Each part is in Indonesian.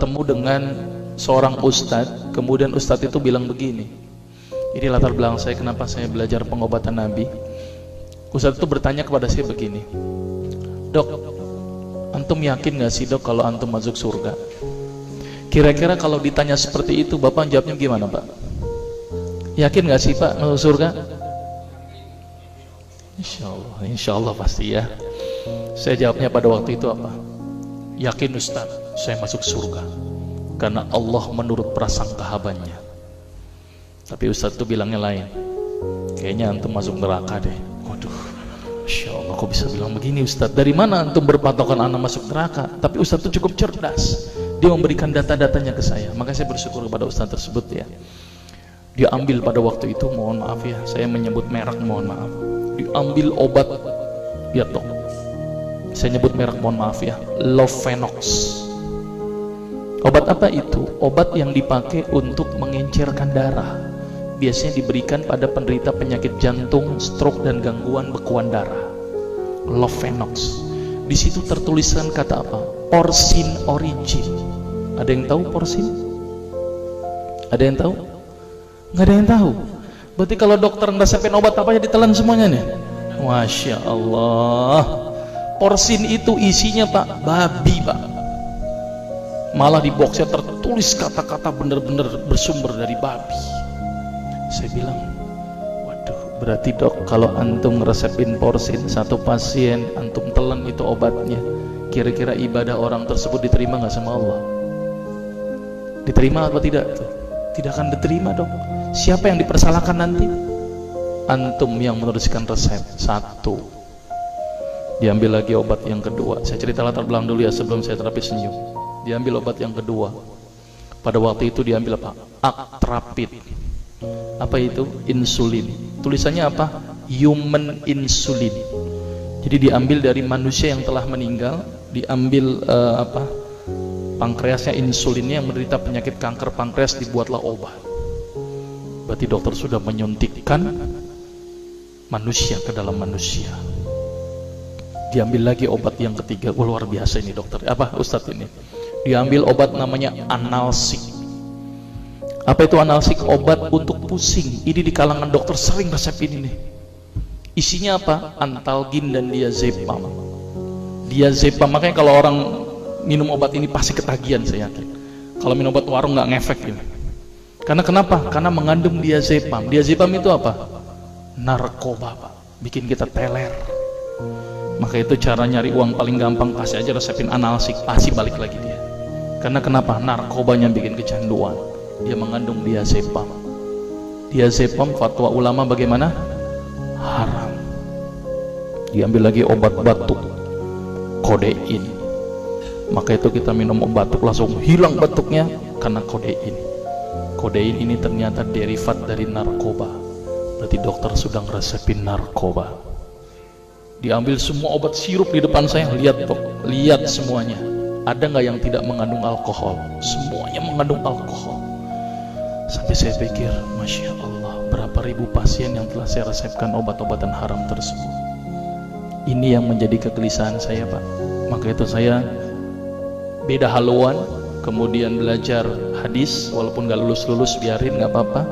bertemu dengan seorang ustadz, kemudian ustadz itu bilang begini. Ini latar belakang saya kenapa saya belajar pengobatan Nabi. Ustadz itu bertanya kepada saya begini, "Dok, antum yakin gak sih dok kalau antum masuk surga?" Kira-kira kalau ditanya seperti itu, Bapak jawabnya gimana Pak? Yakin gak sih Pak masuk surga? Insya Allah pasti ya. Saya jawabnya pada waktu itu apa? Yakin Ustaz, saya masuk surga karena Allah menurut prasangka hambanya. Tapi Ustaz itu bilangnya lain. Kayaknya antum masuk neraka deh. Waduh, Masya Allah kok bisa bilang begini Ustaz? Dari mana antum berpatokan anak masuk neraka? Tapi Ustaz itu cukup cerdas. Dia memberikan data-datanya ke saya. Maka saya bersyukur kepada Ustaz tersebut ya. Dia ambil pada waktu itu, mohon maaf ya, saya menyebut merek, mohon maaf. Diambil obat, lihat dok, saya nyebut merek, mohon maaf ya, Lovenox. Obat apa itu? Obat yang dipakai untuk mengencerkan darah. Biasanya diberikan pada penderita penyakit jantung, stroke dan gangguan bekuan darah. Lovenox. Di situ tertuliskan kata apa? Porsin origin. Ada yang tahu porsin? Ada yang tahu? Nggak ada yang tahu. Berarti kalau dokter ngeresepin obat apa ya ditelan semuanya nih. Masya Allah. Porsin itu isinya Pak, babi Pak. Malah di boxnya tertulis kata-kata bener-bener bersumber dari babi. Saya bilang, waduh, berarti dok kalau antum ngeresepin porsin satu pasien, antum telan itu obatnya, kira-kira ibadah orang tersebut diterima nggak sama Allah? Diterima atau tidak tuh? Tidak akan diterima dong. Siapa yang dipersalahkan nanti? Antum yang menuliskan resep. Satu. Diambil lagi obat yang kedua. Saya cerita latar belakang dulu ya sebelum saya terapi senyum. Diambil obat yang kedua. Pada waktu itu diambil apa? Actrapid. Apa itu? Insulin. Tulisannya apa? Human insulin. Jadi diambil dari manusia yang telah meninggal. Diambil pankreasnya, insulinnya, yang menderita penyakit kanker pankreas, dibuatlah obat. Berarti dokter sudah menyuntikkan manusia ke dalam manusia. Diambil lagi obat yang ketiga. Luar biasa ini dokter. Apa Ustadz ini? Diambil obat namanya analsik. Apa itu analsik? Obat untuk pusing. Ini di kalangan dokter sering resep ini nih. Isinya apa? Antalgin dan diazepam. Diazepam, makanya kalau orang minum obat ini pasti ketagihan, saya yakin. Kalau minum obat warung nggak ngefek ini. Karena kenapa? Karena mengandung diazepam. Diazepam itu apa? Narkoba Pak. Bikin kita teler. Maka itu cara nyari uang paling gampang, kasih aja resepin analsik, pasti balik lagi dia. Karena kenapa? Narkobanya bikin kecanduan. Dia mengandung diazepam. Diazepam fatwa ulama bagaimana? Haram. Diambil lagi obat batuk, kodein. Maka itu kita minum obat batuk langsung hilang batuknya karena kodein. Kodein ini ternyata derivat dari narkoba. Berarti dokter sudah ngeresepin narkoba. Diambil semua obat sirup di depan saya, lihat dok, lihat semuanya. Ada nggak yang tidak mengandung alkohol? Semuanya mengandung alkohol. Sampai saya pikir, Masya Allah, berapa ribu pasien yang telah saya resepkan obat-obatan haram tersebut. Ini yang menjadi kegelisahan saya Pak. Maka itu saya beda haluan, kemudian belajar hadis, walaupun gak lulus-lulus biarin, gak apa-apa.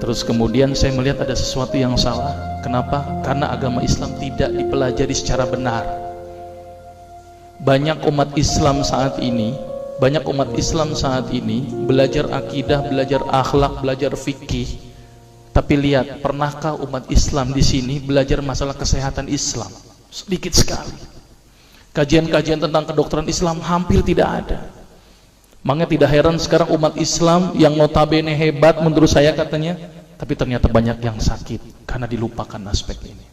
Terus kemudian saya melihat ada sesuatu yang salah. Kenapa? Karena agama Islam tidak dipelajari secara benar. Banyak umat Islam saat ini belajar akidah, belajar akhlak, belajar fikih. Tapi lihat, pernahkah umat Islam di sini belajar masalah kesehatan Islam? Sedikit sekali. Kajian-kajian tentang kedokteran Islam hampir tidak ada. Makanya tidak heran sekarang umat Islam yang notabene hebat menurut saya katanya, tapi ternyata banyak yang sakit karena dilupakan aspek ini.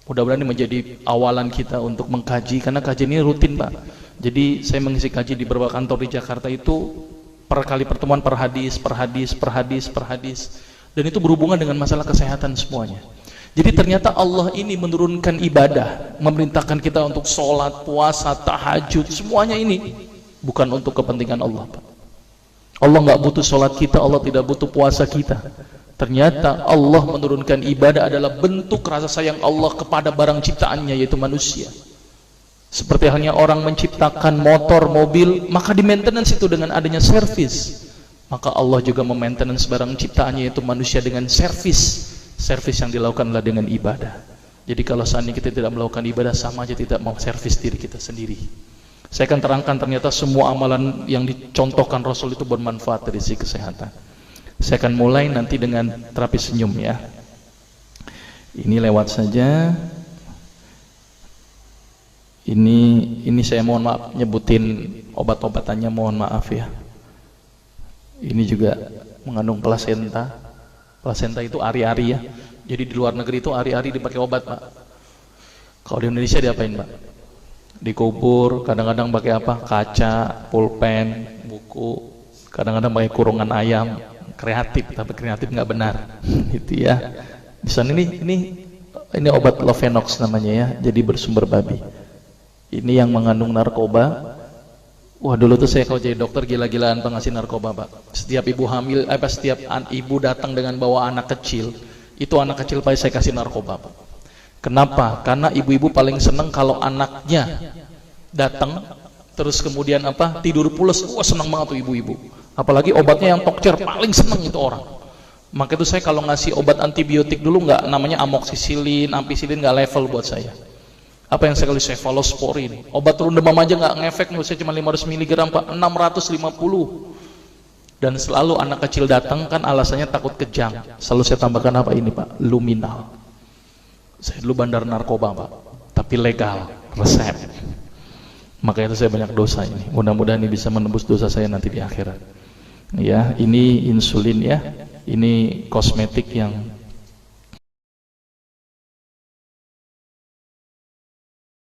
Mudah-mudahan ini menjadi awalan kita untuk mengkaji, karena kajian ini rutin Pak. Jadi saya mengisi kaji di beberapa kantor di Jakarta itu per kali pertemuan, per hadis. Dan itu berhubungan dengan masalah kesehatan semuanya. Jadi ternyata Allah ini menurunkan ibadah, memerintahkan kita untuk sholat, puasa, tahajud, semuanya ini bukan untuk kepentingan Allah Pak. Allah nggak butuh sholat kita, Allah tidak butuh puasa kita. Ternyata Allah menurunkan ibadah adalah bentuk rasa sayang Allah kepada barang ciptaannya, yaitu manusia. Seperti halnya orang menciptakan motor, mobil, maka di maintenance itu dengan adanya servis. Maka Allah juga memaintenance barang ciptaannya, yaitu manusia, dengan servis. Servis yang dilakukan adalah dengan ibadah. Jadi kalau seandainya kita tidak melakukan ibadah, sama aja tidak mau servis diri kita sendiri. Saya akan terangkan ternyata semua amalan yang dicontohkan Rasul itu bermanfaat dari sisi kesehatan. Saya akan mulai nanti dengan terapi senyum ya. Ini lewat saja. Ini saya mohon maaf nyebutin obat-obatannya, mohon maaf ya. Ini juga mengandung plasenta. Plasenta itu ari-ari ya. Jadi di luar negeri itu ari-ari dipakai obat, Pak. Kalau di Indonesia diapain, Pak? Dikubur, kadang-kadang pakai apa? Kaca, pulpen, buku, kadang-kadang pakai kurungan ayam. Kreatif, tapi kreatif nggak benar. Gitu ya. Di sana ini obat Lovenox namanya ya. Jadi bersumber babi. Ini yang mengandung narkoba. Wah, dulu tuh saya kalau jadi dokter gila-gilaan pengasih narkoba, Pak. Setiap ibu hamil, setiap ibu datang dengan bawa anak kecil, itu anak kecil Pak saya kasih narkoba, Pak. Kenapa? Karena ibu-ibu paling seneng kalau anaknya datang terus kemudian tidur pules. Wah, seneng banget tuh ibu-ibu. Apalagi obatnya yang tokcer, paling seneng itu orang. Maka itu saya kalau ngasih obat antibiotik dulu nggak namanya amoksisilin, ampicillin, nggak level buat saya. Apa yang saya kali cefalosporin, obat turun demam aja nggak ngefek, saya cuma 500 mg Pak, 650. Dan selalu anak kecil datang kan alasannya takut kejang, selalu saya tambahkan apa ini Pak, luminal. Saya dulu bandar narkoba Pak, tapi legal, resep. Makanya itu saya banyak dosa ini, mudah-mudahan ini bisa menembus dosa saya nanti di akhirat. Ya, ini insulin ya, ini kosmetik yang